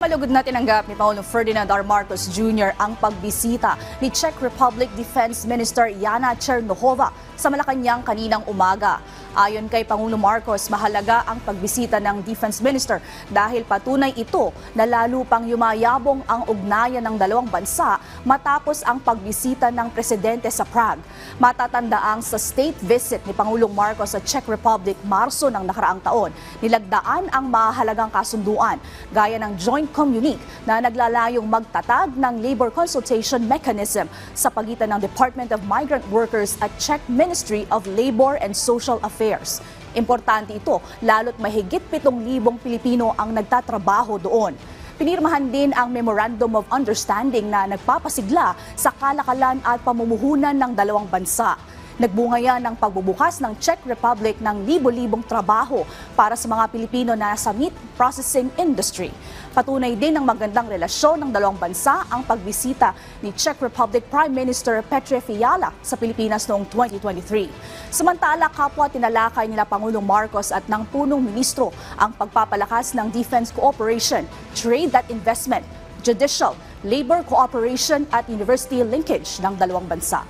Malugod na tinanggap ni Pangulong Ferdinand R. Marcos Jr. ang pagbisita ni Czech Republic Defense Minister Jana Černochová sa Malacanang kaninang umaga. Ayon kay Pangulong Marcos, mahalaga ang pagbisita ng Defense Minister dahil patunay ito na lalo pang yumayabong ang ugnayan ng dalawang bansa matapos ang pagbisita ng Presidente sa Prague. Matatandaang sa state visit ni Pangulong Marcos sa Czech Republic Marso ng nakaraang taon, nilagdaan ang mahalagang kasunduan gaya ng joint communique na naglalayong magtatag ng labor consultation mechanism sa pagitan ng Department of Migrant Workers at Czech Ministry of Labor and Social Affairs. Importante ito lalo't mahigit 7,000 Pilipino ang nagtatrabaho doon. Pinirmahan din ang Memorandum of Understanding na nagpapasigla sa kalakalan at pamumuhunan ng dalawang bansa. Nagbunga yan ng pagbubukas ng Czech Republic ng libo-libong trabaho para sa mga Pilipino na sa meat processing industry. Patunay din ng magandang relasyon ng dalawang bansa ang pagbisita ni Czech Republic Prime Minister Petr Fiala sa Pilipinas noong 2023. Samantala, kapwa tinalakay nila Pangulong Marcos at ng punong ministro ang pagpapalakas ng defense cooperation, trade at investment, judicial, labor cooperation at university linkage ng dalawang bansa.